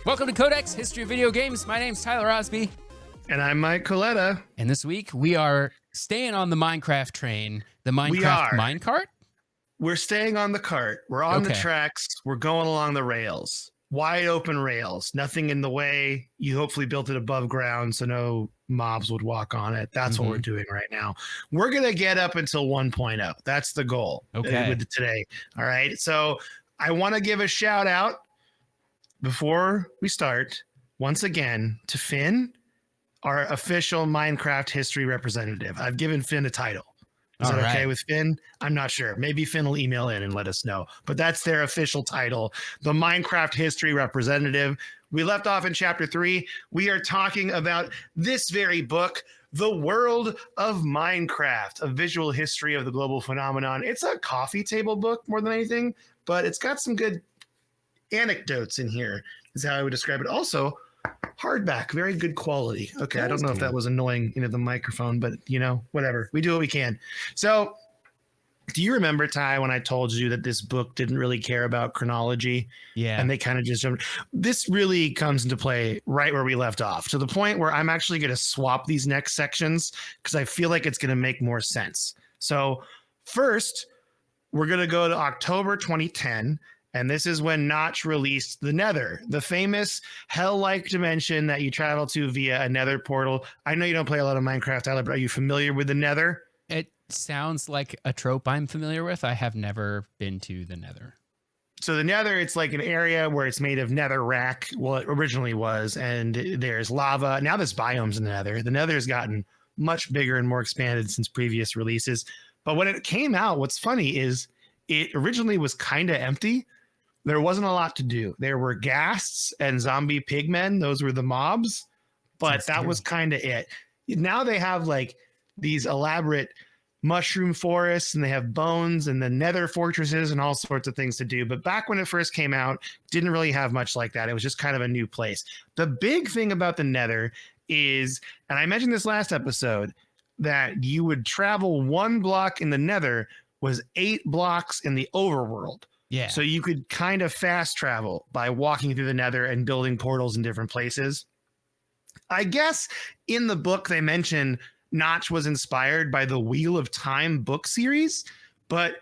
Welcome to Codex, History of Video Games. My name's Tyler Osby. And I'm Mike Coletta. And this week we are staying on the Minecraft train, the We Minecraft are. minecart. We're staying on the cart. We're on the tracks. We're going along the rails. Wide open rails. Nothing in the way. You hopefully built it above ground so no mobs would walk on it. That's what we're doing right now. We're going to get up until 1.0. That's the goal with today. All right. So I want to give a shout out before we start once again to Finn, our official Minecraft history representative. I've given Finn a title. Is that okay with Finn? I'm not sure. Maybe Finn will email in and let us know. But that's their official title, the Minecraft history representative. We left off in chapter 3. We are talking about this very book, The World of Minecraft, a visual history of the global phenomenon. It's a coffee table book more than anything, but it's got some good anecdotes in here, is how I would describe it. Also, hardback, very good quality. Okay, I don't know if that was annoying into the microphone, but whatever. We do what we can. So, do you remember, Ty, when I told you that this book didn't really care about chronology? Yeah. And they kind of just jumped. This really comes into play right where we left off, to the point where I'm actually going to swap these next sections because I feel like it's going to make more sense. So, first, we're going to go to October 2010. And this is when Notch released the Nether, the famous hell-like dimension that you travel to via a Nether portal. I know you don't play a lot of Minecraft, Tyler, but are you familiar with the Nether? It sounds like a trope I'm familiar with. I have never been to the Nether. So the Nether, it's like an area where it's made of nether rack. Well, it originally was, and there's lava. Now there's biomes in the Nether. The Nether has gotten much bigger and more expanded since previous releases. But when it came out, what's funny is it originally was kind of empty. There wasn't a lot to do. There were ghasts and zombie pigmen. Those were the mobs, but that was kind of it. Now they have like these elaborate mushroom forests, and they have bones and the nether fortresses and all sorts of things to do. But back when it first came out, didn't really have much like that. It was just kind of a new place. The big thing about the Nether is, and I mentioned this last episode, that you would travel 1 block in the Nether was 8 blocks in the overworld. Yeah. So you could kind of fast travel by walking through the Nether and building portals in different places. I guess in the book they mention Notch was inspired by the Wheel of Time book series, but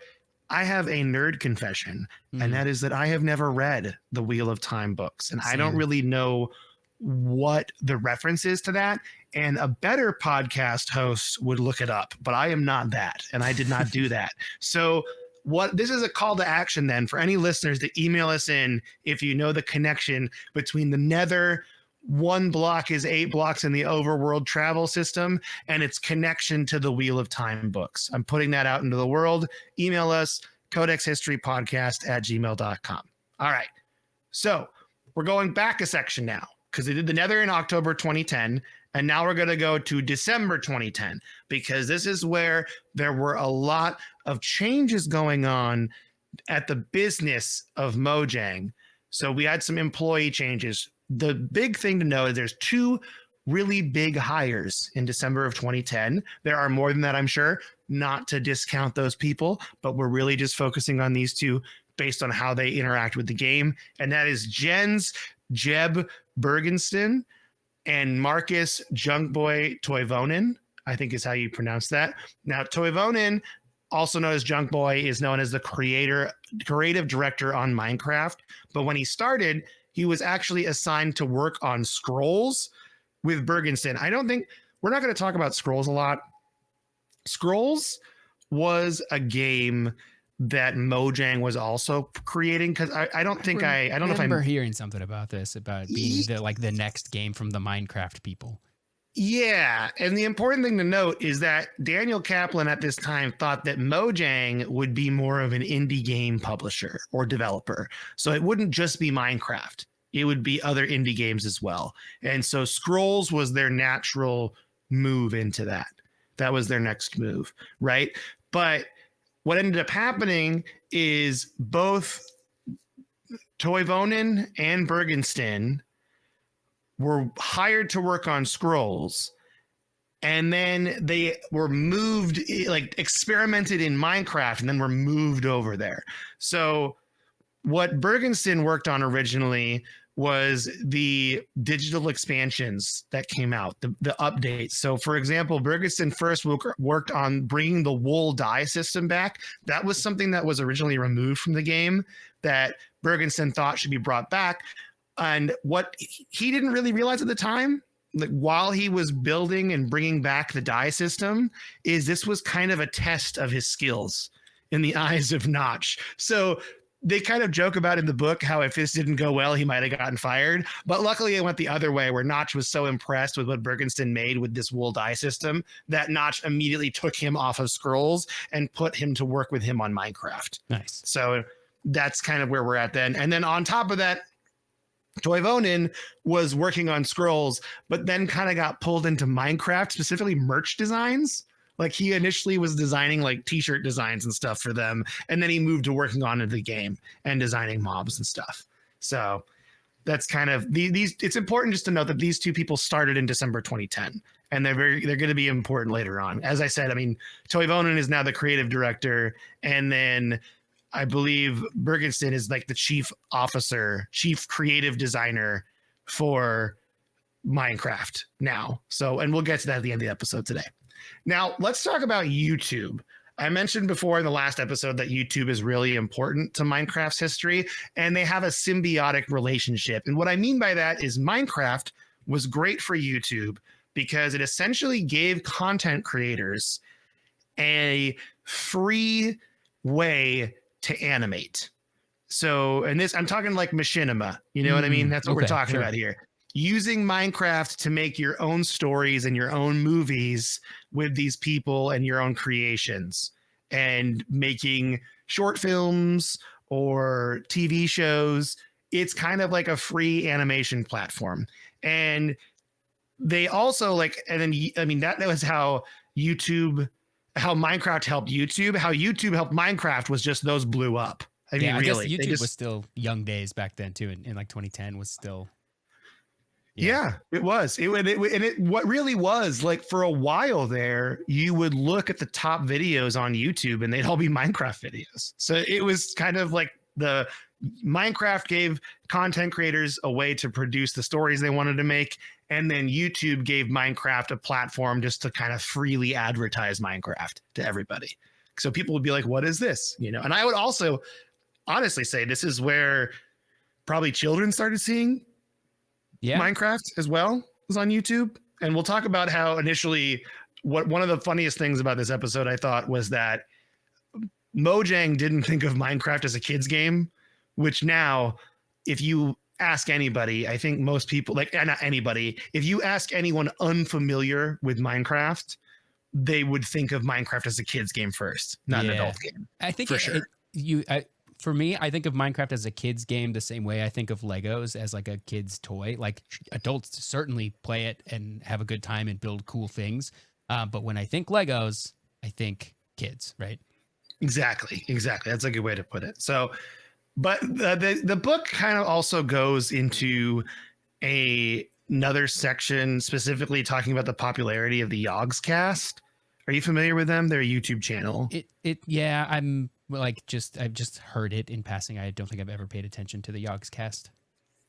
I have a nerd confession, and that is that I have never read the Wheel of Time books, and I don't really know what the reference is to that. And a better podcast host would look it up, but I am not that, and I did not do that. So this is a call to action then for any listeners to email us in if you know the connection between the Nether, 1 block is 8 blocks in the overworld travel system, and its connection to the Wheel of Time books. I'm putting that out into the world. Email us, codexhistorypodcast@gmail.com. All right. So we're going back a section now because they did the Nether in October 2010. And now we're going to go to December 2010, because this is where there were a lot of changes going on at the business of Mojang. So we had some employee changes. The big thing to know is there's 2 really big hires in December of 2010. There are more than that, I'm sure, not to discount those people, but we're really just focusing on these 2 based on how they interact with the game. And that is Jeb Bergensten and Marcus Junkboy Toivonen, I think is how you pronounce that. Now, Toivonen, also known as Junkboy, is known as the creative director on Minecraft. But when he started, he was actually assigned to work on Scrolls with Bergensten. We're not going to talk about Scrolls a lot. Scrolls was a game that Mojang was also creating, because I don't know if I'm hearing something about this, about being the next game from the Minecraft people. Yeah, and the important thing to note is that Daniel Kaplan at this time thought that Mojang would be more of an indie game publisher or developer. So it wouldn't just be Minecraft. It would be other indie games as well. And so Scrolls was their natural move into that. That was their next move, right? But what ended up happening is both Toivonen and Bergensten were hired to work on Scrolls, and then they were moved, experimented in Minecraft, and then were moved over there. So what Bergensten worked on originally was the digital expansions that came out, the updates. So, for example, Bergenson first worked on bringing the wool dye system back. That was something that was originally removed from the game that Bergenson thought should be brought back. And what he didn't really realize at the time, like while he was building and bringing back the dye system, is this was kind of a test of his skills in the eyes of Notch. So they kind of joke about in the book how if this didn't go well, he might have gotten fired. But luckily, it went the other way, where Notch was so impressed with what Bergenson made with this wool dye system that Notch immediately took him off of Scrolls and put him to work with him on Minecraft. Nice. So that's kind of where we're at then. And then on top of that, Toivonen was working on Scrolls, but then kind of got pulled into Minecraft, specifically merch designs. Like he initially was designing like t-shirt designs and stuff for them. And then he moved to working on the game and designing mobs and stuff. So that's kind of these. It's important just to note that these two people started in December 2010 and they're going to be important later on. As I said, I mean, Toivonen is now the creative director. And then I believe Bergenson is like the chief creative designer for Minecraft now. So, and we'll get to that at the end of the episode today. Now, let's talk about YouTube. I mentioned before in the last episode that YouTube is really important to Minecraft's history, and they have a symbiotic relationship. And what I mean by that is Minecraft was great for YouTube because it essentially gave content creators a free way to animate. So, and this, I'm talking like machinima, you know what I mean? That's what we're talking about here. Using Minecraft to make your own stories and your own movies with these people and your own creations and making short films or TV shows. It's kind of like a free animation platform. And they also like, and then, I mean, that was how Minecraft helped YouTube. How YouTube helped Minecraft was just those blew up. I mean, really, I guess YouTube was still young days back then too. In like 2010 was still. Yeah, it was. What really was like for a while there, you would look at the top videos on YouTube and they'd all be Minecraft videos. So it was kind of like the Minecraft gave content creators a way to produce the stories they wanted to make. And then YouTube gave Minecraft a platform just to kind of freely advertise Minecraft to everybody. So people would be like, what is this? You know, and I would also honestly say this is where probably children started seeing Minecraft as well, was on YouTube. And we'll talk about how initially one of the funniest things about this episode I thought was that Mojang didn't think of Minecraft as a kid's game, which now if you ask anybody, I think most people, like not anybody, if you ask anyone unfamiliar with Minecraft, they would think of Minecraft as a kid's game first, not an adult game. I think for sure. For me, I think of Minecraft as a kid's game the same way I think of Legos as like a kid's toy. Like adults certainly play it and have a good time and build cool things. But when I think Legos, I think kids, right? Exactly. That's a good way to put it. So, but the book kind of also goes into another section specifically talking about the popularity of the Yogscast. Are you familiar with them? They're a YouTube channel. I'm like I've just heard it in passing. I don't think I've ever paid attention to the Yogscast.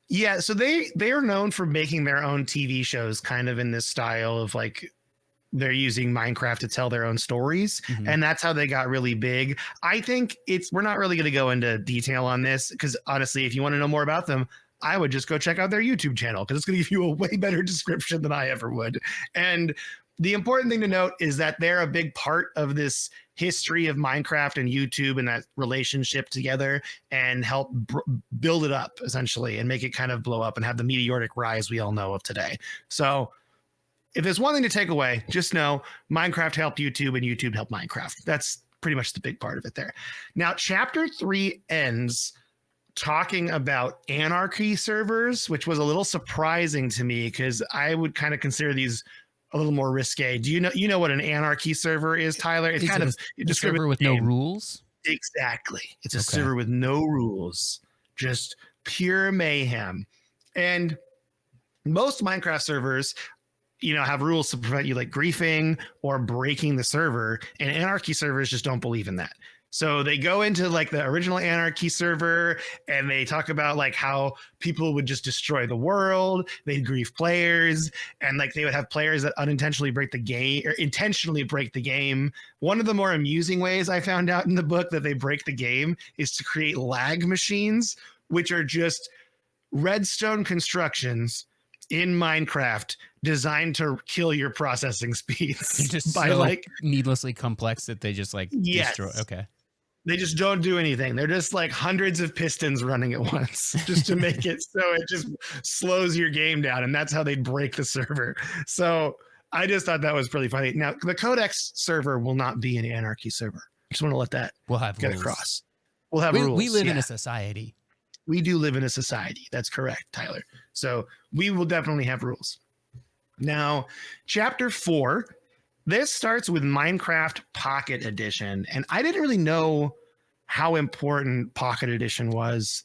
Yeah, so they are known for making their own TV shows kind of in this style of like they're using Minecraft to tell their own stories. Mm-hmm. And that's how they got really big. I think we're not really going to go into detail on this because honestly, if you want to know more about them, I would just go check out their YouTube channel because it's going to give you a way better description than I ever would. And the important thing to note is that they're a big part of this history of Minecraft and YouTube and that relationship together and help build it up essentially and make it kind of blow up and have the meteoric rise we all know of today. So if there's one thing to take away, just know Minecraft helped YouTube and YouTube helped Minecraft. That's pretty much the big part of it there. Now, chapter 3 ends talking about anarchy servers, which was a little surprising to me because I would kind of consider these a little more risque. Do you know what an anarchy server is, Tyler? It's kind of a server with no rules. Exactly. It's a server with no rules, just pure mayhem. And most Minecraft servers, have rules to prevent you like griefing or breaking the server, and anarchy servers just don't believe in that. So they go into like the original Anarchy server and they talk about like how people would just destroy the world. They'd grief players and like they would have players that unintentionally break the game or intentionally break the game. One of the more amusing ways I found out in the book that they break the game is to create lag machines, which are just redstone constructions in Minecraft designed to kill your processing speeds just by so like needlessly complex that they just like destroy. Okay. They just don't do anything. They're just like hundreds of pistons running at once just to make it so it just slows your game down. And that's how they break the server. So I just thought that was pretty funny. Now, the Codex server will not be an Anarchy server. Just want to let that get rules. across. We'll have rules. We live in a society. We do live in a society. That's correct, Tyler. So we will definitely have rules. Now, chapter 4. This starts with Minecraft Pocket Edition, and I didn't really know how important Pocket Edition was.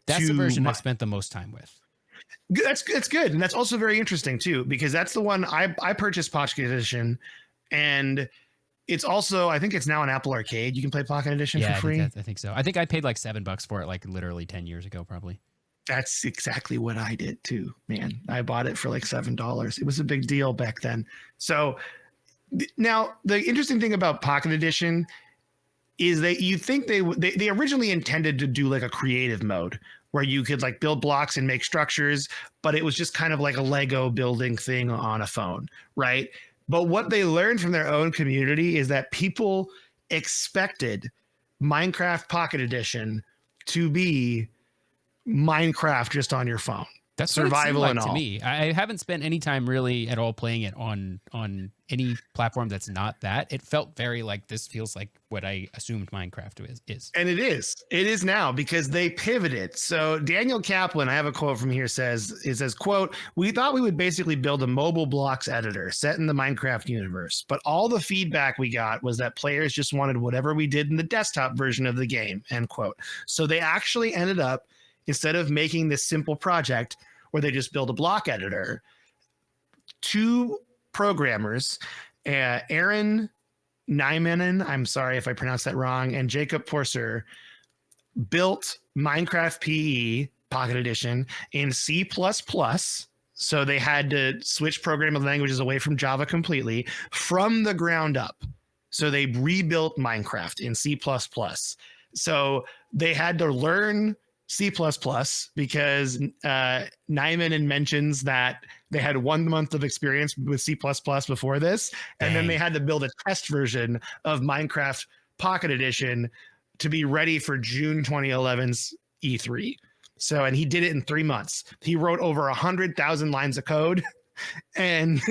That's the version I spent the most time with. That's good, and that's also very interesting too, because that's the one I purchased Pocket Edition, and it's also I think it's now on Apple Arcade. You can play Pocket Edition for free. I think so. I think I paid like $7 for it, like literally 10 years ago, probably. That's exactly what I did too, man. I bought it for like $7. It was a big deal back then. So. Now, the interesting thing about Pocket Edition is that you think they originally intended to do like a creative mode where you could like build blocks and make structures, but it was just kind of like a Lego building thing on a phone, right? But what they learned from their own community is that people expected Minecraft Pocket Edition to be Minecraft just on your phone. That's survival like and to all. me. I haven't spent any time really at all playing it on any platform that's not that. It felt very like this feels like what I assumed Minecraft is. And it is now because they pivoted. So Daniel Kaplan, I have a quote from here, says, quote, "We thought we would basically build a mobile blocks editor set in the Minecraft universe, but all the feedback we got was that players just wanted whatever we did in the desktop version of the game," end quote. So they actually ended up, instead of making this simple project where they just build a block editor, 2 programmers, Aaron Nymanen, I'm sorry if I pronounced that wrong, and Jacob Porser built Minecraft PE Pocket Edition in C++. So they had to switch programming languages away from Java completely from the ground up. So they rebuilt Minecraft in C++. So they had to learn C++ because Nyman mentions that they had 1 month of experience with C++ before this. And then they had to build a test version of Minecraft Pocket Edition to be ready for June 2011's E3. So, and he did it in 3 months. He wrote over 100,000 lines of code and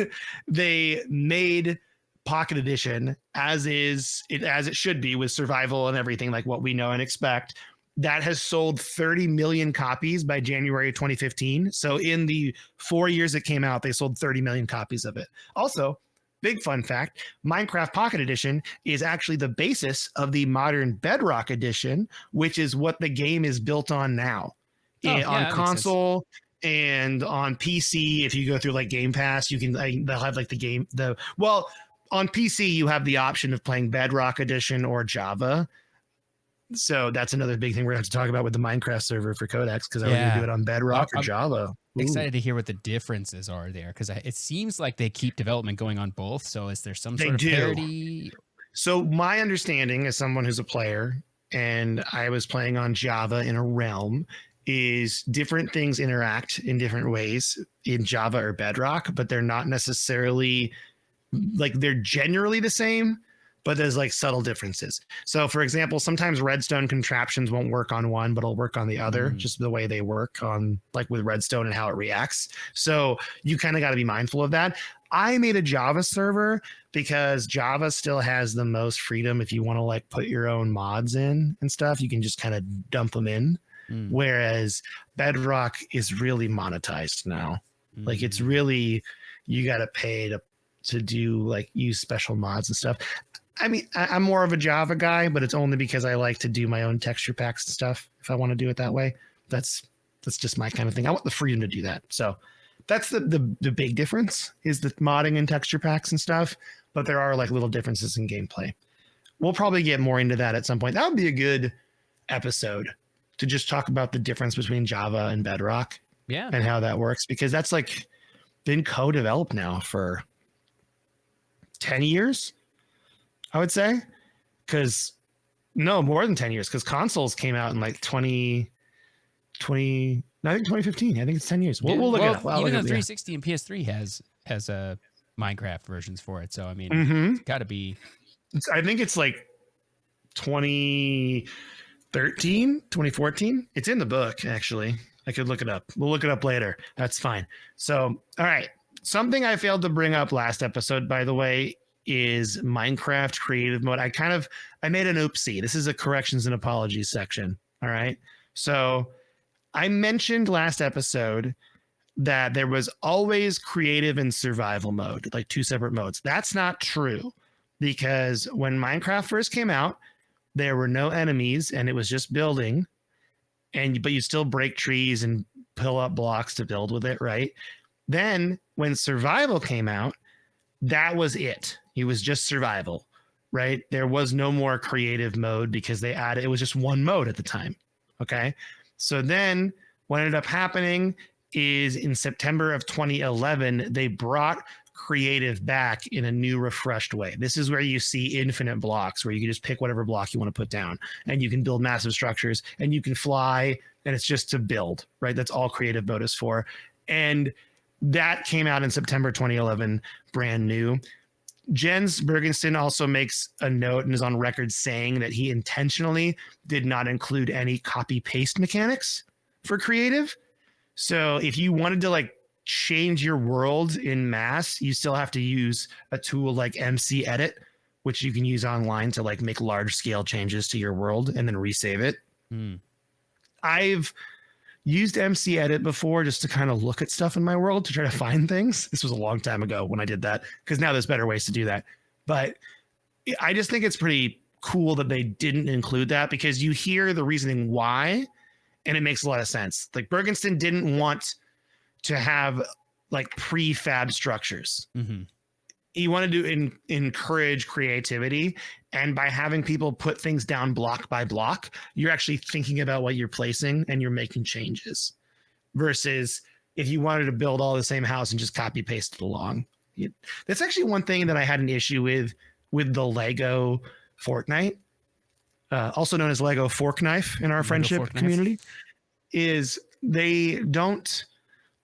they made Pocket Edition as it should be, with survival and everything like what we know and expect. That has sold 30 million copies by January 2015. So in the 4 years it came out, they sold 30 million copies of it. Also, big fun fact, Minecraft Pocket Edition is actually the basis of the modern Bedrock Edition, which is what the game is built on now. On console and on PC. If you go through like Game Pass, you can they'll have like on PC you have the option of playing Bedrock Edition or Java. So that's another big thing we're going to have to talk about with the Minecraft server for Codex, because I would do it on Bedrock or Java. Excited to hear what the differences are there, because it seems like they keep development going on both. So is there some sort of parity? So my understanding as someone who's a player, and I was playing on Java in a realm, is different things interact in different ways in Java or Bedrock, but they're not necessarily like they're generally the same. But there's like subtle differences. So for example, sometimes redstone contraptions won't work on one, but it'll work on the other, just the way they work on like with redstone and how it reacts. So you kind of got to be mindful of that. I made a Java server because Java still has the most freedom. If you want to like put your own mods in and stuff, you can just kind of dump them in. Whereas Bedrock is really monetized now. Like it's really, you got to pay to do like use special mods and stuff. I mean, I'm more of a Java guy, but it's only because I like to do my own texture packs and stuff. If I want to do it that way, that's just my kind of thing. I want the freedom to do that. So that's the big difference, is the modding and texture packs and stuff. But there are like little differences in gameplay. we'll probably get more into that at some point. That would be a good episode to just talk about the difference between Java and Bedrock. Yeah. And how that works, because that's like been co-developed now for 10 years, I would say. Because no, more than 10 years, because consoles came out in like 2020, I think 2015. I think it's 10 years. We'll look it up. Even the 360 and PS3 has Minecraft versions for it. So I mean, it's got to be. I think it's like 2013, 2014. It's in the book, actually. I could look it up. We'll look it up later. That's fine. So, all right. Something I failed to bring up last episode, by the way, is Minecraft creative mode. I made an oopsie. This is a corrections and apologies section. All right. So I mentioned last episode that there was always creative and survival mode, like two separate modes. That's not true, because when Minecraft first came out, there were no enemies and it was just building. But you still break trees and pull up blocks to build with it, right? Then when survival came out, that was it. It was just survival, right? There was no more creative mode because it was just one mode at the time. Okay. So then what ended up happening is in September of 2011, they brought creative back in a new, refreshed way. This is where you see infinite blocks, where you can just pick whatever block you want to put down, and you can build massive structures, and you can fly, and it's just to build, right? That's all creative mode is for. And that came out in September 2011, brand new. Jens Bergensten also makes a note and is on record saying that he intentionally did not include any copy paste mechanics for creative. So if you wanted to like change your world in mass, you still have to use a tool like MC Edit, which you can use online to like make large scale changes to your world and then resave it. I've used MC Edit before just to kind of look at stuff in my world to try to find things. This was a long time ago when I did that, because now there's better ways to do that. But I just think it's pretty cool that they didn't include that, because you hear the reasoning why, and it makes a lot of sense. Like Bergensten didn't want to have like prefab structures. He wanted to encourage creativity, and by having people put things down block by block, you're actually thinking about what you're placing and you're making changes, versus if you wanted to build all the same house and just copy paste it along. That's actually one thing that I had an issue with the Lego Fortnite, also known as Lego Fork Knife in our friendship community, is they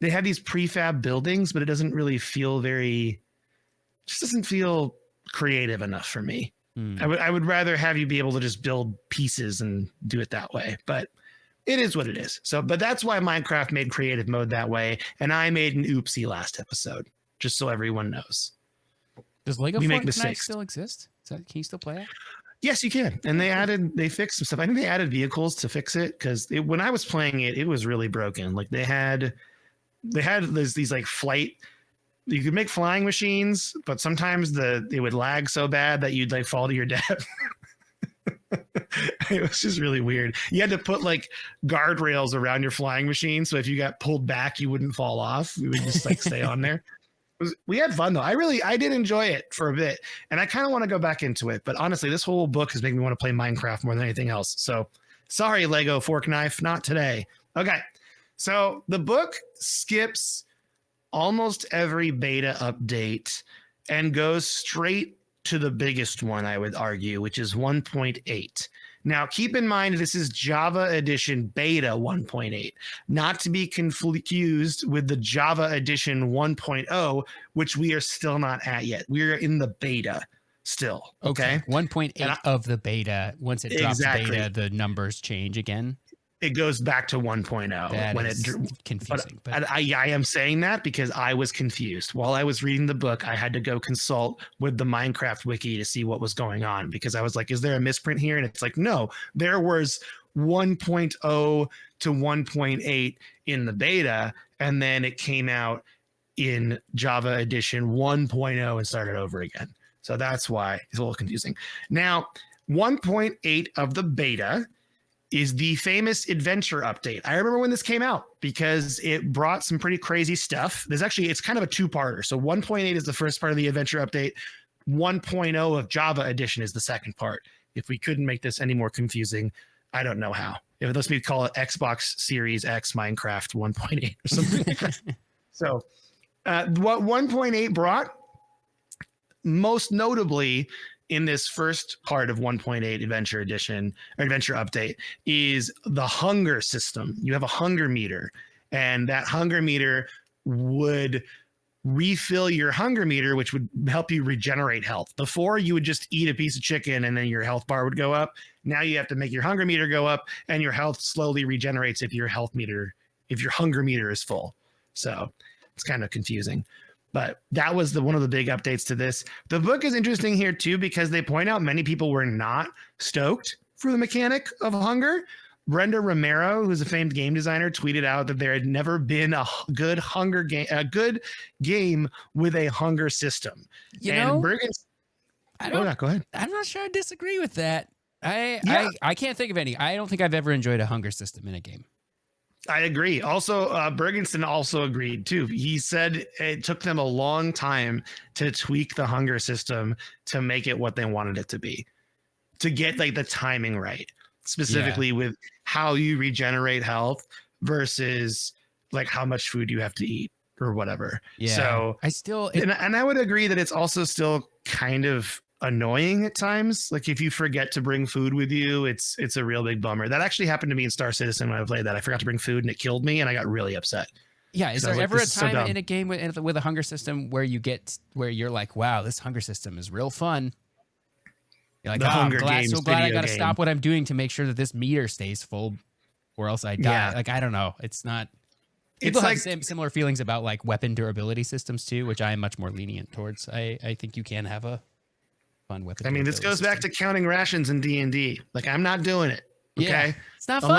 have these prefab buildings, but it doesn't really feel just doesn't feel creative enough for me. I would rather have you be able to just build pieces and do it that way, but it is what it is. So, but that's why Minecraft made creative mode that way. And I made an oopsie last episode, just so everyone knows. Does Lego Fortnite still exist? Can you still play it? Yes, you can. And they fixed some stuff. I think they added vehicles to fix it, because when I was playing it, it was really broken. Like they had these like flight. You could make flying machines, but sometimes it would lag so bad that you'd like fall to your death. It was just really weird. You had to put like guardrails around your flying machine, so if you got pulled back, you wouldn't fall off. You would just like stay on there. We had fun though. I did enjoy it for a bit, and I kind of want to go back into it. But honestly, this whole book has made me want to play Minecraft more than anything else. So sorry, Lego Fork Knife, not today. Okay, so the book skips almost every beta update and goes straight to the biggest one, I would argue, which is 1.8. Now, keep in mind, this is Java Edition Beta 1.8, not to be confused with the Java Edition 1.0, which we are still not at yet. We're in the beta still. Okay. 1.8 of the beta. Once it drops beta, the numbers change again. It goes back to 1.0. That is confusing. But I am saying that because I was confused. While I was reading the book, I had to go consult with the Minecraft wiki to see what was going on, because I was like, is there a misprint here? And it's like, no, there was 1.0 to 1.8 in the beta, and then it came out in Java Edition 1.0 and started over again. So that's why it's a little confusing. Now, 1.8 of the beta is the famous adventure update. I remember when this came out because it brought some pretty crazy stuff. It's kind of a two-parter. So 1.8 is the first part of the adventure update. 1.0 of Java Edition is the second part. If we couldn't make this any more confusing, I don't know how. If let's maybe call it Xbox Series X Minecraft 1.8 or something like that. So what 1.8 brought, most notably in this first part of 1.8 Adventure Edition or Adventure Update, is the hunger system. You have a hunger meter, and that hunger meter would refill your hunger meter, which would help you regenerate health. Before, you would just eat a piece of chicken and then your health bar would go up. Now you have to make your hunger meter go up, and your health slowly regenerates if your hunger meter is full. So it's kind of confusing. But that was one of the big updates to this. The book is interesting here too, because they point out many people were not stoked for the mechanic of hunger. Brenda Romero, who's a famed game designer, tweeted out that there had never been a good game with a hunger system. You know, go ahead. I'm not sure I disagree with that. I can't think of any. I don't think I've ever enjoyed a hunger system in a game. I agree. Also, Bergenson also agreed too. He said it took them a long time to tweak the hunger system to make it what they wanted it to be, to get like the timing right, specifically with how you regenerate health versus like how much food you have to eat or whatever. Yeah. So and I would agree that it's also still kind of annoying at times. Like if you forget to bring food with you, it's a real big bummer. That actually happened to me in Star Citizen when I played that. I forgot to bring food and it killed me, and I got really upset. Yeah, is there ever a time in a game with a hunger system where you're like, wow, this hunger system is real fun? You're like, I'm so glad I got to stop what I'm doing to make sure that this meter stays full, or else I die. Yeah. Like, I don't know. It's not. People have similar feelings about like weapon durability systems too, which I am much more lenient towards. I think you can have a fun weapon. I mean, this goes back to counting rations in D&D. Like, I'm not doing it. Okay, yeah, it's not fun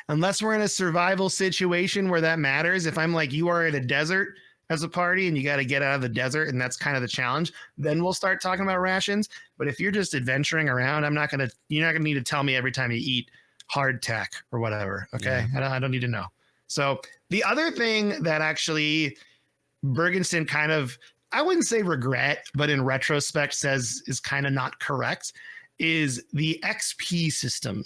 unless we're in a survival situation where that matters. If I'm like, you are in a desert as a party and you got to get out of the desert, and that's kind of the challenge, then we'll start talking about rations. But if you're just adventuring around, you're not gonna need to tell me every time you eat hardtack or whatever. Okay, yeah. I don't need to know. So the other thing that actually Bergenson kind of, I wouldn't say regret, but in retrospect says is kind of not correct, is the XP system.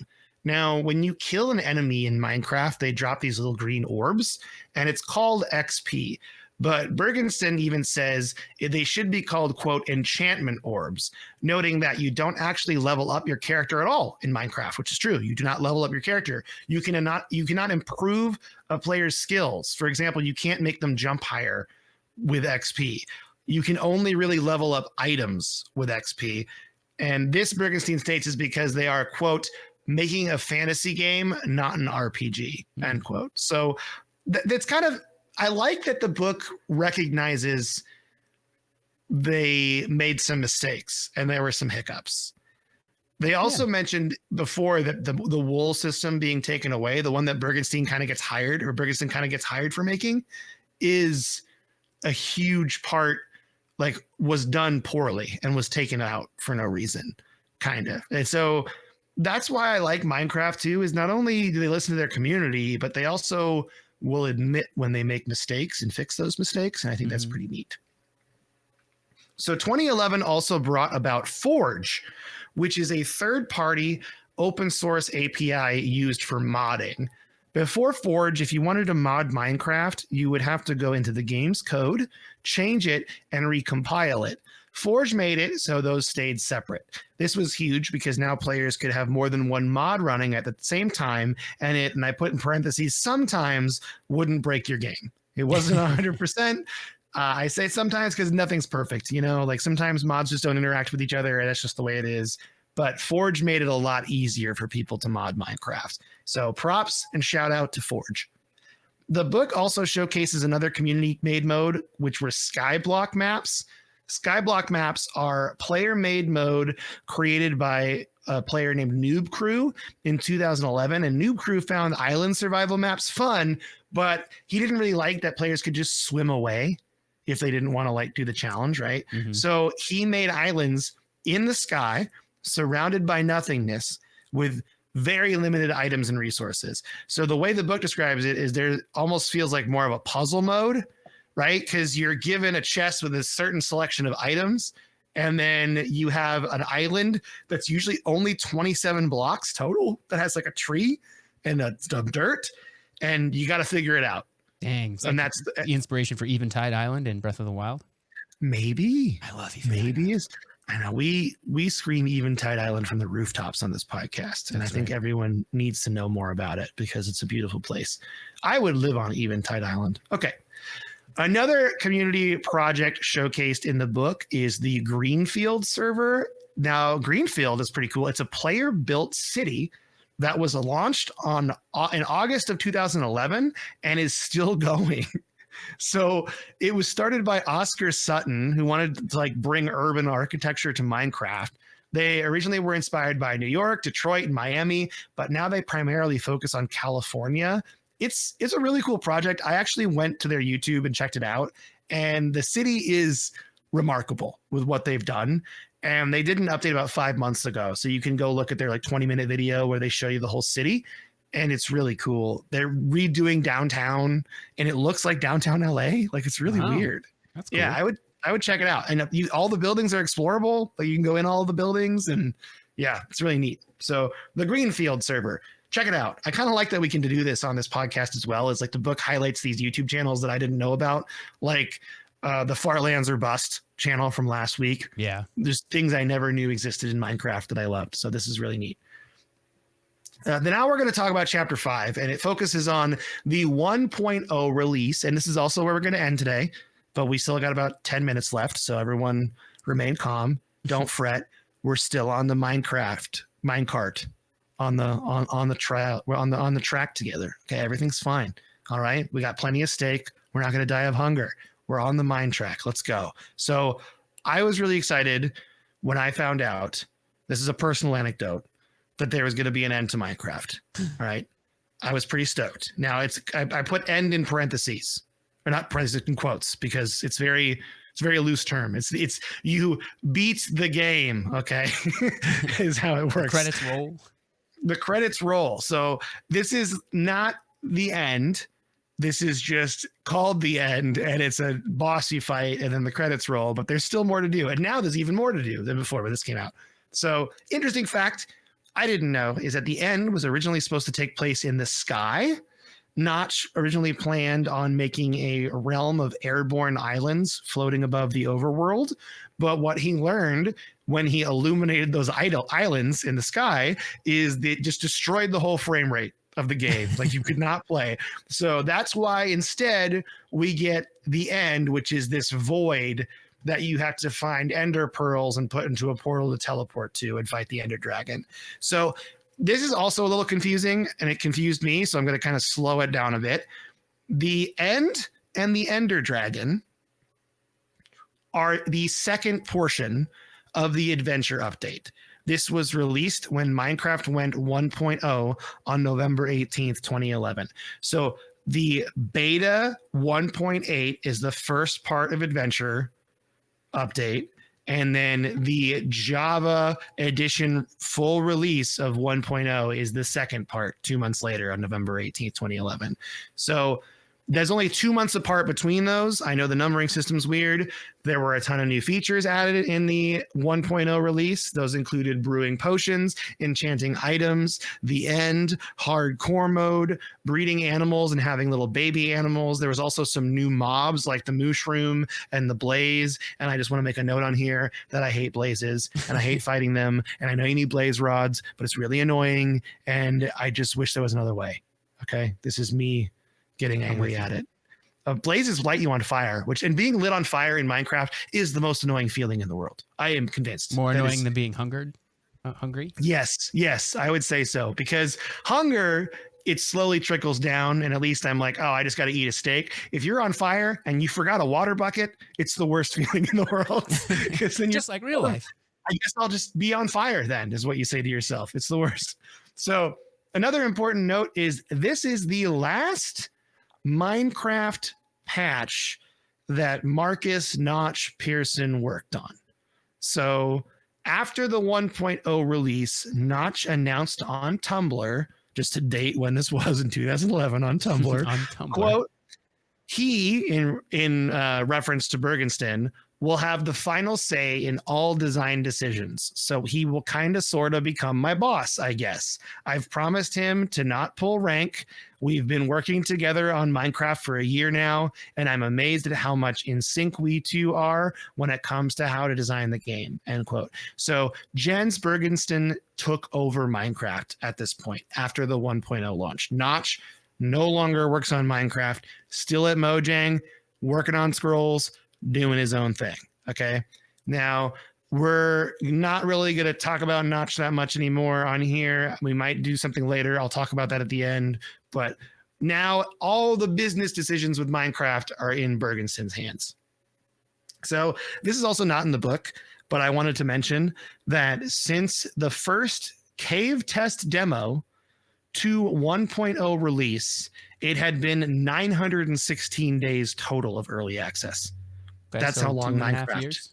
Now, when you kill an enemy in Minecraft, they drop these little green orbs, and it's called XP. But Bergenson even says they should be called, quote, enchantment orbs, noting that you don't actually level up your character at all in Minecraft, which is true. You do not level up your character. You cannot improve a player's skills. For example, you can't make them jump higher with XP. You can only really level up items with XP. And this, Bergenstein states, is because they are, quote, making a fantasy game, not an RPG, end quote. So that's kind of, I like that the book recognizes they made some mistakes and there were some hiccups. They also mentioned before that the wool system being taken away, the one that Bergenstein kind of gets hired for making, is a huge part, like was done poorly and was taken out for no reason, kind of. And so that's why I like Minecraft too, is not only do they listen to their community, but they also will admit when they make mistakes and fix those mistakes. And I think that's pretty neat. So 2011 also brought about Forge, which is a third-party open source API used for modding. Before Forge, if you wanted to mod Minecraft, you would have to go into the game's code, change it, and recompile it. Forge made it so those stayed separate. This was huge because now players could have more than one mod running at the same time, and I put in parentheses, sometimes wouldn't break your game. It wasn't 100%. I say sometimes because nothing's perfect. Like sometimes mods just don't interact with each other, and that's just the way it is. But Forge made it a lot easier for people to mod Minecraft. So props and shout out to Forge. The book also showcases another community-made mode, which were Skyblock maps. Skyblock maps are player-made mode created by a player named Noob Crew in 2011. And Noob Crew found island survival maps fun, but he didn't really like that players could just swim away if they didn't want to do the challenge, right? Mm-hmm. So he made islands in the sky, surrounded by nothingness, with very limited items and resources. So the way the book describes it is there almost feels like more of a puzzle mode, right? Because you're given a chest with a certain selection of items, And then you have an island that's usually only 27 blocks total that has like a tree and some dirt, and you got to figure it out. Dang. And Like that's the inspiration for Eventide Island in Breath of the Wild. maybe. I love Eventide. Maybe is. I know we scream Eventide Island from the rooftops on this podcast, and I think everyone needs to know more about it because it's a beautiful place. I would live on Eventide Island. Okay. Another community project showcased in the book is the Greenfield server. Now, Greenfield is pretty cool. It's a player-built city that was launched in August of 2011 and is still going. So it was started by Oscar Sutton, who wanted to like bring urban architecture to Minecraft. They originally were inspired by New York, Detroit, and Miami, but now they primarily focus on California. It's a really cool project. I actually went to their YouTube and checked it out, and the city is remarkable with what they've done. And they did an update about 5 months ago, so you can go look at their like 20-minute video where they show you the whole city, and it's really cool. They're redoing downtown, and it looks like downtown LA. Like it's really weird. That's cool. Yeah, I would check it out. And all the buildings are explorable. Like you can go in all the buildings, and yeah, it's really neat. So the Greenfield server, check it out. I kind of like that we can do this on this podcast as well. Is like the book highlights these YouTube channels that I didn't know about, like the Farlands or Bust channel from last week. Yeah, there's things I never knew existed in Minecraft that I loved. So this is really neat. Then now we're going to talk about chapter 5, and it focuses on the 1.0 release. And this is also where we're going to end today, but we still got about 10 minutes left. So everyone remain calm. Don't fret. We're still on the minecart on the trail. We're on the track together. Okay. Everything's fine. All right. We got plenty of steak. We're not going to die of hunger. We're on the mine track. Let's go. So I was really excited when I found out, this is a personal anecdote, that there was going to be an end to Minecraft. All right. I was pretty stoked. Now I put end in parentheses, or not parentheses, in quotes, because it's a very loose term. It's you beat the game. Okay. Is how it works. The credits roll. So this is not the end. This is just called the end, and it's a bossy fight, and then the credits roll, but there's still more to do. And now there's even more to do than before when this came out. So interesting fact I didn't know is that the end was originally supposed to take place in the sky. Notch originally planned on making a realm of airborne islands floating above the overworld. But what he learned when he illuminated those islands in the sky is that it just destroyed the whole frame rate of the game. Like you could not play. So that's why instead we get the end, which is this void that you have to find ender pearls and put into a portal to teleport to and fight the ender dragon. So this is also a little confusing, and it confused me, so I'm going to kind of slow it down a bit. The end and the ender dragon are the second portion of the adventure update. This was released when Minecraft went 1.0 on November 18th, 2011. So the beta 1.8 is the first part of adventure update, and then the Java edition full release of 1.0 is the second part 2 months later on November 18th, 2011. So there's only 2 months apart between those. I know the numbering system's weird. There were a ton of new features added in the 1.0 release. Those included brewing potions, enchanting items, the end, hardcore mode, breeding animals and having little baby animals. There was also some new mobs like the mushroom and the blaze. And I just want to make a note on here that I hate blazes and I hate fighting them. And I know you need blaze rods, but it's really annoying. And I just wish there was another way. Okay. This is me getting angry at it. Blazes light you on fire, and being lit on fire in Minecraft is the most annoying feeling in the world. I am convinced. More annoying than being hungry? Yes, I would say so, because hunger, it slowly trickles down, and at least I'm like, oh, I just got to eat a steak. If you're on fire and you forgot a water bucket, it's the worst feeling in the world. Because then just like real life. I guess I'll just be on fire then, is what you say to yourself. It's the worst. So another important note is this is the last Minecraft patch that Marcus Notch Pearson worked on. So after the 1.0 release, Notch announced on Tumblr, just to date when this was in 2011 on Tumblr, quote, he, in reference to Bergenston, will have the final say in all design decisions. So he will kind of sort of become my boss, I guess. I've promised him to not pull rank. We've been working together on Minecraft for a year now, and I'm amazed at how much in sync we two are when it comes to how to design the game, end quote. So Jens Bergensten took over Minecraft at this point after the 1.0 launch. Notch no longer works on Minecraft, still at Mojang, working on scrolls, doing his own thing. Okay. Now, we're not really going to talk about Notch that much anymore on here. We might do something later. I'll talk about that at the end. But now all the business decisions with Minecraft are in Bergensten's hands. So this is also not in the book, but I wanted to mention that since the first cave test demo to 1.0 release, it had been 916 days total of early access. Okay, that's so how long Minecraft.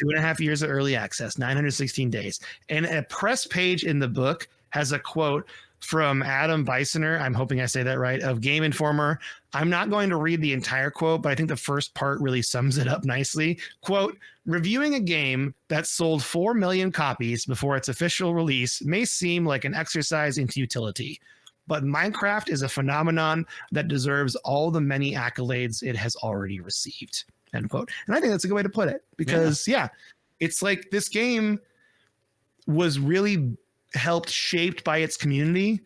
2.5 years of early access, 916 days. And a press page in the book has a quote from Adam Beisener, I'm hoping I say that right, of Game Informer. I'm not going to read the entire quote, but I think the first part really sums it up nicely. Quote, reviewing a game that sold 4 million copies before its official release may seem like an exercise in futility, but Minecraft is a phenomenon that deserves all the many accolades it has already received, end quote. And I think that's a good way to put it because, yeah it's like this game was really helped shaped by its community,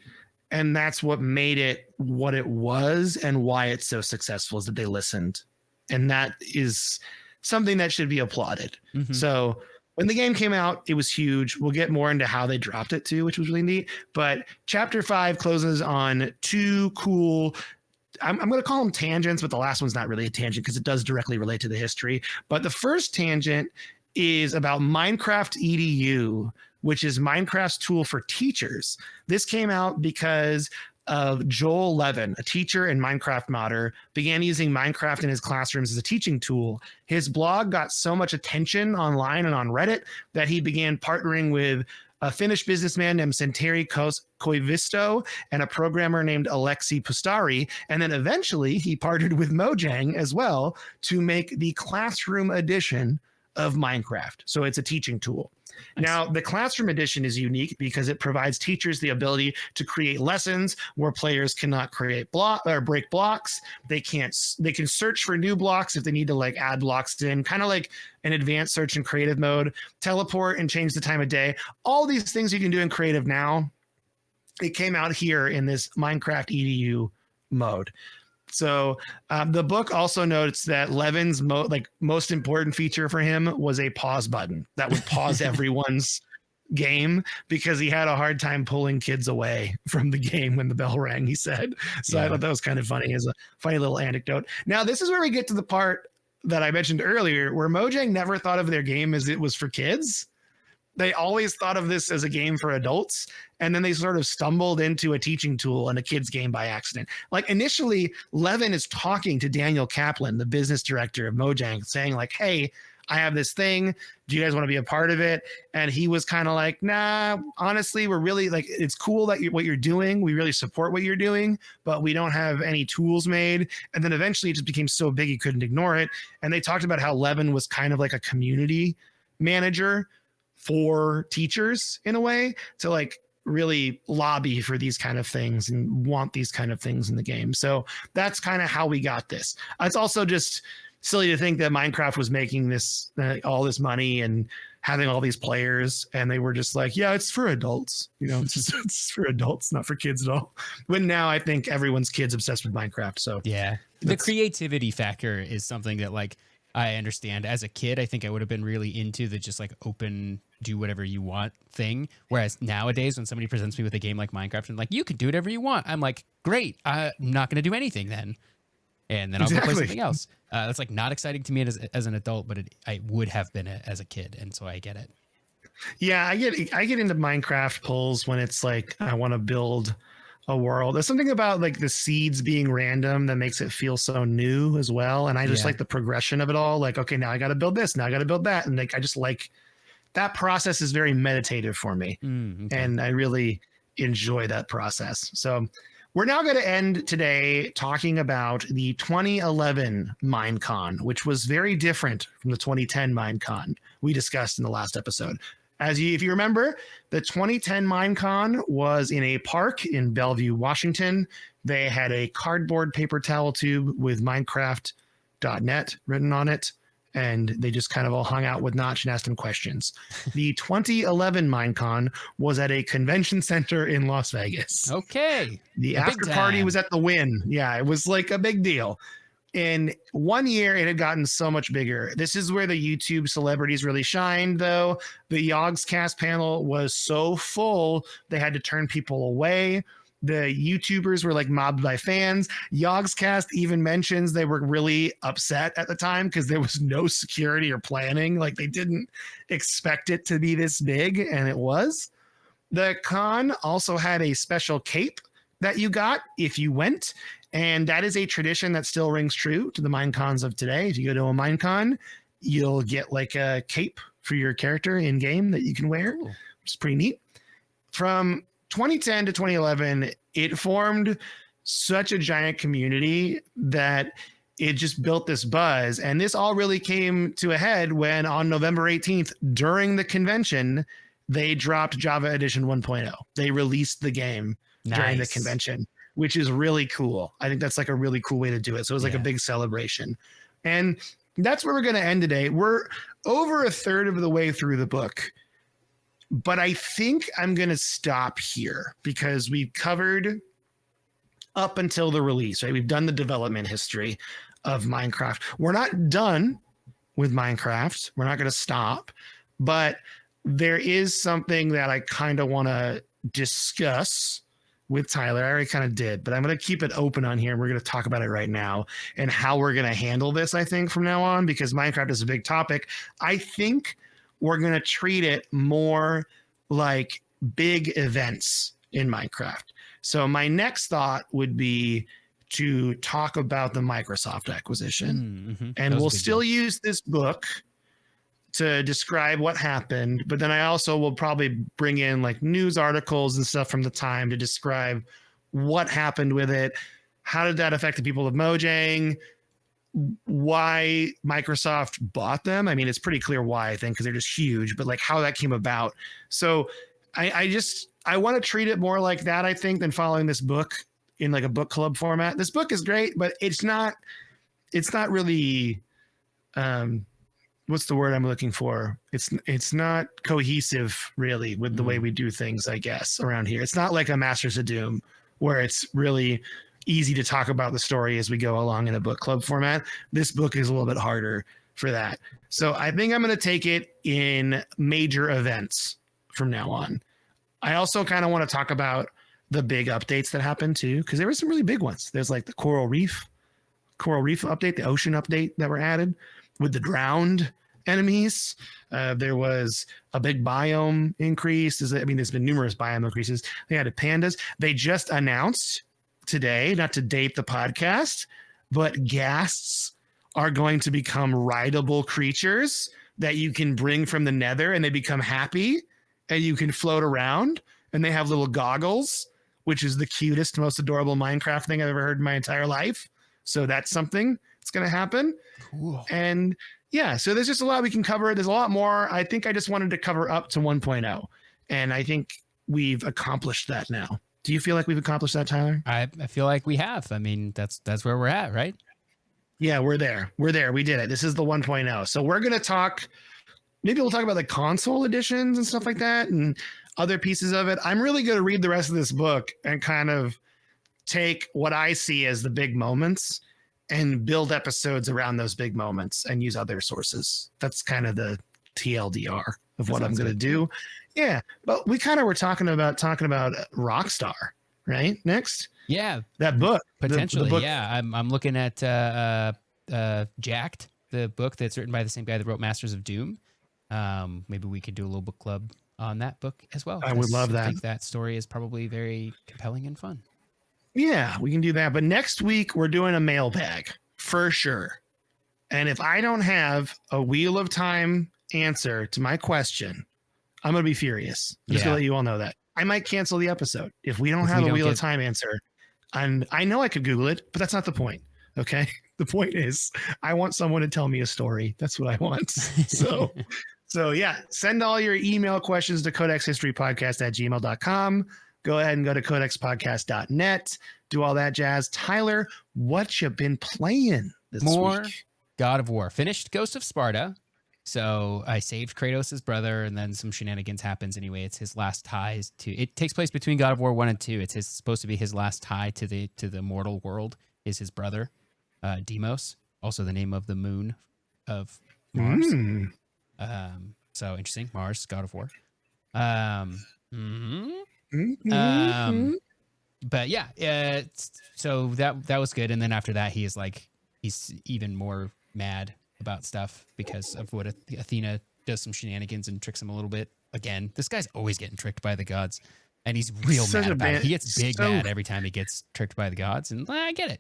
and that's what made it what it was and why it's so successful is that they listened, and that is something that should be applauded. So when the game came out, it was huge. We'll get more into how they dropped it too, which was really neat. But chapter 5 closes on two cool, I'm going to call them tangents, but the last one's not really a tangent because it does directly relate to the history. But the first tangent is about Minecraft EDU, which is Minecraft's tool for teachers. This came out because of Joel Levin, a teacher and Minecraft modder, began using Minecraft in his classrooms as a teaching tool. His blog got so much attention online and on Reddit that he began partnering with a Finnish businessman named Santeri Koivisto and a programmer named Alexi Pustari. And then eventually he partnered with Mojang as well to make the classroom edition of Minecraft. So it's a teaching tool. Nice. Now, the Classroom Edition is unique because it provides teachers the ability to create lessons where players cannot create break blocks. They can search for new blocks if they need to like add blocks in, kind of like an advanced search in creative mode, teleport and change the time of day. All these things you can do in creative now, it came out here in this Minecraft EDU mode. So the book also notes that Levin's most important feature for him was a pause button that would pause everyone's game because he had a hard time pulling kids away from the game when the bell rang, he said. So I thought that was kind of funny as a funny little anecdote. Now, this is where we get to the part that I mentioned earlier where Mojang never thought of their game as it was for kids. They always thought of this as a game for adults, and then they sort of stumbled into a teaching tool and a kid's game by accident. Like initially, Levin is talking to Daniel Kaplan, the business director of Mojang, saying like, hey, I have this thing. Do you guys want to be a part of it? And he was kind of like, nah, honestly, we're really like, it's cool that what you're doing. We really support what you're doing, but we don't have any tools made. And then eventually it just became so big he couldn't ignore it. And they talked about how Levin was kind of like a community manager for teachers in a way to like really lobby for these kind of things and want these kind of things in the game. So that's kind of how we got this. It's also just silly to think that Minecraft was making this all this money and having all these players, and they were just like, yeah, it's for adults, you know, it's for adults, not for kids at all. But now I think everyone's kid's obsessed with Minecraft. So yeah, the creativity factor is something that like I understand. As a kid, I think I would have been really into the just like open, do whatever you want thing. Whereas nowadays, when somebody presents me with a game like Minecraft and like, you can do whatever you want, I'm like, great, I'm not going to do anything then. And then I'll go play something else. That's like not exciting to me as an adult, but I would have been as a kid. And so I get it. Yeah, I get into Minecraft pulls when it's like, I want to build a world. There's something about like the seeds being random that makes it feel so new as well. And I just like the progression of it all. Like, okay, now I got to build this. Now I got to build that. And like, I just like that process is very meditative for me. Okay. And I really enjoy that process. So We're now going to end today talking about the 2011 Minecon, which was very different from the 2010 Minecon we discussed in the last episode. If you remember, the 2010 Minecon was in a park in Bellevue, Washington. They had a cardboard paper towel tube with Minecraft.net written on it, and they just kind of all hung out with Notch and asked him questions. The 2011 Minecon was at a convention center in Las Vegas. Okay. The after party was at the Wynn. Yeah, it was like a big deal. In 1 year, it had gotten so much bigger. This is where the YouTube celebrities really shined, though. The Yogscast panel was so full, they had to turn people away. The YouTubers were like mobbed by fans. Yogscast even mentions they were really upset at the time because there was no security or planning. Like they didn't expect it to be this big, and it was. The con also had a special cape that you got if you went, and that is a tradition that still rings true to the Minecons of today. If you go to a Minecon, you'll get like a cape for your character in game that you can wear, which is pretty neat. From 2010 to 2011, it formed such a giant community that it just built this buzz. And this all really came to a head when on November 18th, during the convention, they dropped Java Edition 1.0. They released the game during the convention, which is really cool. I think that's like a really cool way to do it. So it was like a big celebration. And that's where we're going to end today. We're over a third of the way through the book. But I think I'm going to stop here because we've covered up until the release, right? We've done the development history of Minecraft. We're not done with Minecraft. We're not going to stop. But there is something that I kind of want to discuss with Tyler. I already kind of did, but I'm going to keep it open on here. And we're going to talk about it right now and how we're going to handle this, I think, from now on, because Minecraft is a big topic. I think we're going to treat it more like big events in Minecraft. So my next thought would be to talk about the Microsoft acquisition. Mm-hmm. And we'll still use this book to describe what happened, but then I also will probably bring in like news articles and stuff from the time to describe what happened with it. How did that affect the people of Mojang? Why Microsoft bought them. I mean, it's pretty clear why, I think, because they're just huge, but like how that came about. So I want to treat it more like that, I think, than following this book in like a book club format. This book is great, but it's not really, what's the word I'm looking for? It's not cohesive really with the way we do things, I guess, around here. It's not like a Masters of Doom where it's really easy to talk about the story as we go along in a book club format. This book is a little bit harder for that. So I think I'm going to take it in major events from now on. I also kind of want to talk about the big updates that happened too, because there were some really big ones. There's like the Coral Reef update, the ocean update that were added with the drowned enemies. There was a big biome increase. There's been numerous biome increases. They added pandas. They just announced today, not to date the podcast, but ghasts are going to become rideable creatures that you can bring from the Nether, and they become happy and you can float around, and they have little goggles, which is the cutest, most adorable Minecraft thing I've ever heard in my entire life. So that's something that's going to happen. Cool. And yeah, so there's just a lot we can cover. There's a lot more. I think I just wanted to cover up to 1.0, and I think we've accomplished that now. Do you feel like we've accomplished that, Tyler? I feel like we have. I mean, that's where we're at, right? Yeah, we're there. We did it. This is the 1.0. So we're going to talk, maybe we'll talk about the console editions and stuff like that and other pieces of it. I'm really going to read the rest of this book and kind of take what I see as the big moments and build episodes around those big moments and use other sources. That's kind of the TLDR of what I'm going to do. Yeah, but we kind of were talking about Rockstar, right? Next, yeah, that book potentially. The book. Yeah, I'm looking at Jacked, the book that's written by the same guy that wrote Masters of Doom. Maybe we could do a little book club on that book as well. I would love that. I think that story is probably very compelling and fun. Yeah, we can do that. But next week we're doing a mailbag for sure. And if I don't have a Wheel of Time answer to my question, I'm going to be furious. I'm just going to let you all know that. I might cancel the episode. If we don't have a Wheel of Time answer, And I know I could Google it, but that's not the point. Okay. The point is I want someone to tell me a story. That's what I want. So yeah, send all your email questions to codexhistorypodcast@gmail.com. Go ahead and go to codexpodcast.net. Do all that jazz. Tyler, what you been playing this More week? God of War. Finished Ghost of Sparta. So I saved Kratos' brother, and then some shenanigans happens anyway. It's his last ties to. It takes place between God of War 1 and 2. It's supposed to be his last tie to the mortal world. Is his brother, Deimos, also the name of the moon of Mars. So interesting. Mars, God of War. But yeah, so that was good. And then after that, he's even more mad about stuff because of what Athena does, some shenanigans and tricks him a little bit. Again, this guy's always getting tricked by the gods, and he's real mad about it. He gets mad every time he gets tricked by the gods, and I get it,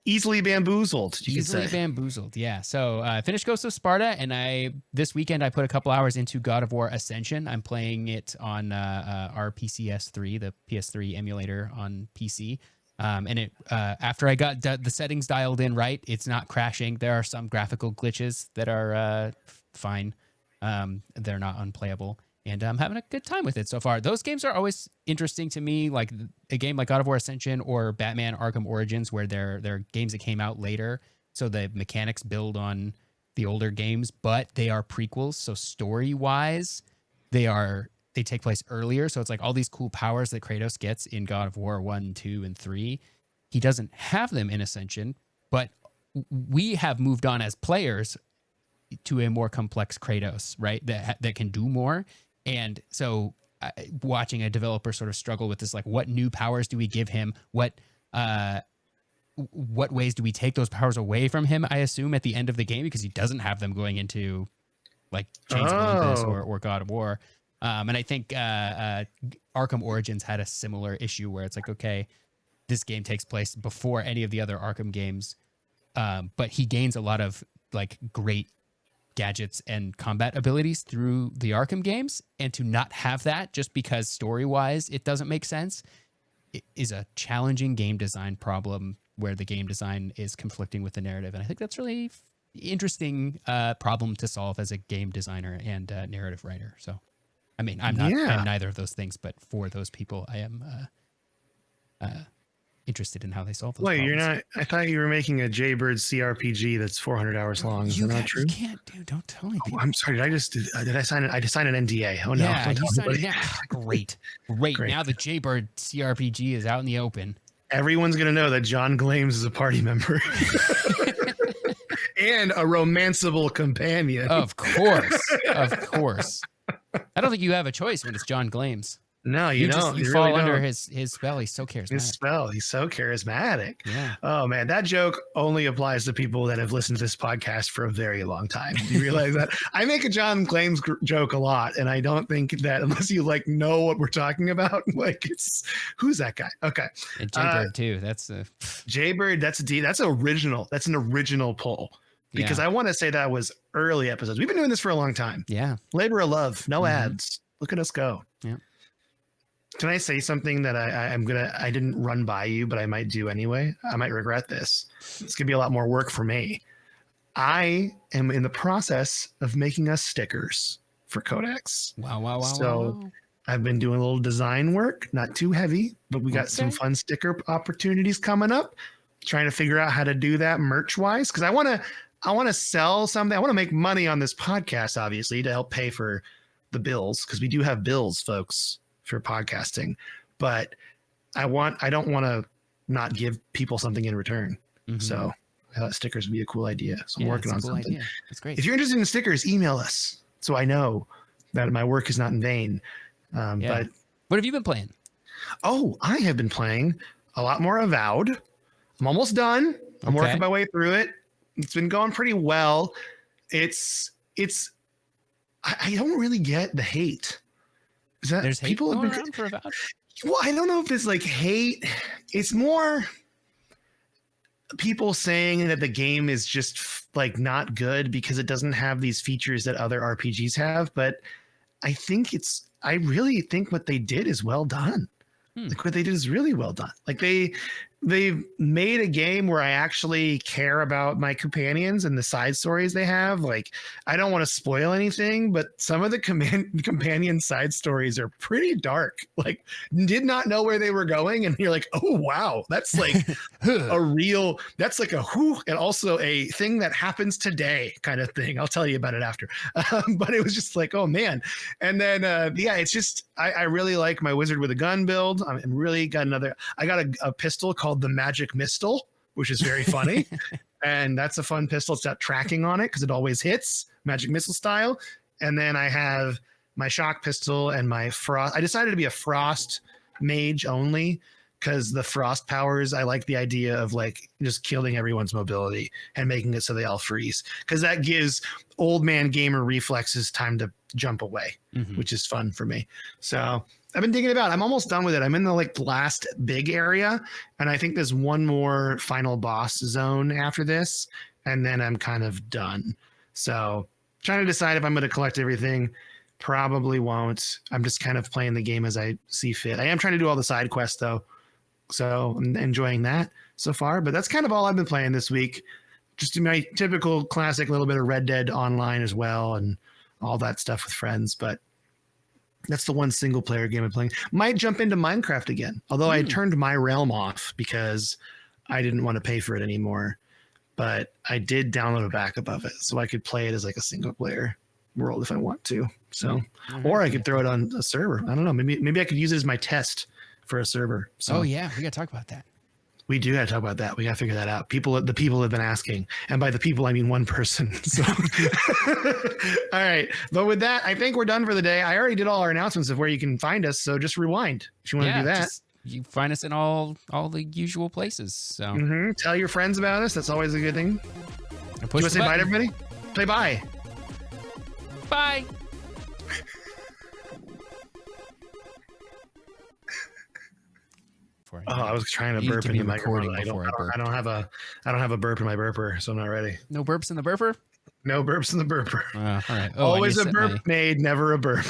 Easily bamboozled. Easily bamboozled, yeah. So I finished Ghost of Sparta, and this weekend I put a couple hours into God of War Ascension. I'm playing it on our PCS3, the PS3 emulator on PC. And it after I got the settings dialed in right, it's not crashing. There are some graphical glitches that are fine. They're not unplayable. And I'm having a good time with it so far. Those games are always interesting to me, like a game like God of War Ascension or Batman Arkham Origins, where they're games that came out later. So the mechanics build on the older games, but they are prequels. So story-wise, they take place earlier. So it's like all these cool powers that Kratos gets in God of War 1, 2, and 3. He doesn't have them in Ascension, but we have moved on as players to a more complex Kratos, right? That can do more. And so watching a developer sort of struggle with this, like, what new powers do we give him? What ways do we take those powers away from him, I assume, at the end of the game, because he doesn't have them going into like Chains of Olympus or God of War. And I think Arkham Origins had a similar issue where it's like, okay, this game takes place before any of the other Arkham games, but he gains a lot of like great gadgets and combat abilities through the Arkham games, and to not have that just because story-wise it doesn't make sense, it is a challenging game design problem where the game design is conflicting with the narrative. And I think that's really interesting problem to solve as a game designer and narrative writer. So, I mean, I'm neither of those things, but for those people, I am interested in how they solve those problems. You're not. I thought you were making a Jaybird CRPG that's 400 hours long. Is that not true? You can't, dude. Don't tell me. Oh, I'm sorry. Did I sign it? I just signed an NDA. Oh no. Yeah, you signed it. Yeah. Great. Now the Jaybird CRPG is out in the open. Everyone's gonna know that John Glames is a party member. And a romanceable companion. Of course. I don't think you have a choice when it's John Glames. No, you don't. You fall under his spell. He's so charismatic. His spell. He's so charismatic. Yeah. Oh man, that joke only applies to people that have listened to this podcast for a very long time. Do you realize that? I make a John Glames joke a lot, and I don't think that unless you like know what we're talking about, like it's who's that guy? Okay. And Jaybird too. That's a Jaybird. That's original. That's an original pull. Because I want to say that was early episodes. We've been doing this for a long time. Yeah. Labor of love. No ads. Look at us go. Yeah. Can I say something that I didn't run by you, but I might do anyway? I might regret this. It's gonna be a lot more work for me. I am in the process of making us stickers for Codex. Wow. So I've been doing a little design work, not too heavy, but we got some fun sticker opportunities coming up. Trying to figure out how to do that merch wise, because I want to sell something. I want to make money on this podcast, obviously, to help pay for the bills, because we do have bills, folks, for podcasting. But I don't want to not give people something in return. So I thought stickers would be a cool idea. So I'm working on something. Idea. That's great. If you're interested in stickers, email us so I know that my work is not in vain. But what have you been playing? Oh, I have been playing a lot more Avowed. I'm almost done. I'm working my way through it. It's been going pretty well. I don't really get the hate. Is that there's hate going around for Avowed? Well, I don't know if it's like hate. It's more people saying that the game is just like not good because it doesn't have these features that other RPGs have. But I really think what they did is well done. Like what they did is really well done. Like they've made a game where I actually care about my companions and the side stories they have. Like I don't want to spoil anything, but some of the companion side stories are pretty dark. Like did not know where they were going, and you're like, oh wow, that's like that's like a whew, and also a thing that happens today kind of thing. I'll tell you about it after. But it was just like, oh man. And then yeah, it's just I really like my wizard with a gun build. I'm really got another. I got a pistol called the Magic Missile, which is very funny. And that's a fun pistol. It's got tracking on it because it always hits, Magic Missile style. And then I have my shock pistol and my frost. I decided to be a frost mage only because the frost powers, I like the idea of like just killing everyone's mobility and making it so they all freeze, because that gives old man gamer reflexes time to jump away, which is fun for me. So I've been digging about. I'm almost done with it. I'm in the like last big area, and I think there's one more final boss zone after this, and then I'm kind of done. So trying to decide if I'm going to collect everything. Probably won't. I'm just kind of playing the game as I see fit. I am trying to do all the side quests though, so I'm enjoying that so far. But that's kind of all I've been playing this week. Just my typical classic little bit of Red Dead Online as well, and all that stuff with friends. But that's the one single player game I'm playing. Might jump into Minecraft again, although I turned my realm off because I didn't want to pay for it anymore. But I did download a backup of it so I could play it as like a single player world if I want to. So, or I could throw it on a server. I don't know. Maybe I could use it as my test for a server. So, oh yeah, we got to talk about that. We do got to talk about that. We got to figure that out. The people have been asking, and by the people I mean one person. So, all right. But with that, I think we're done for the day. I already did all our announcements of where you can find us. So just rewind if you want to do that. You find us in all the usual places. So tell your friends about us. That's always a good thing. Do you want to say bye to everybody? Say bye. Bye. Oh, I was trying to burp in the microphone. I don't have a burp in my burper, so I'm not ready. No burps in the burper? No burps in the burper. All right. Always a burp made, never a burp.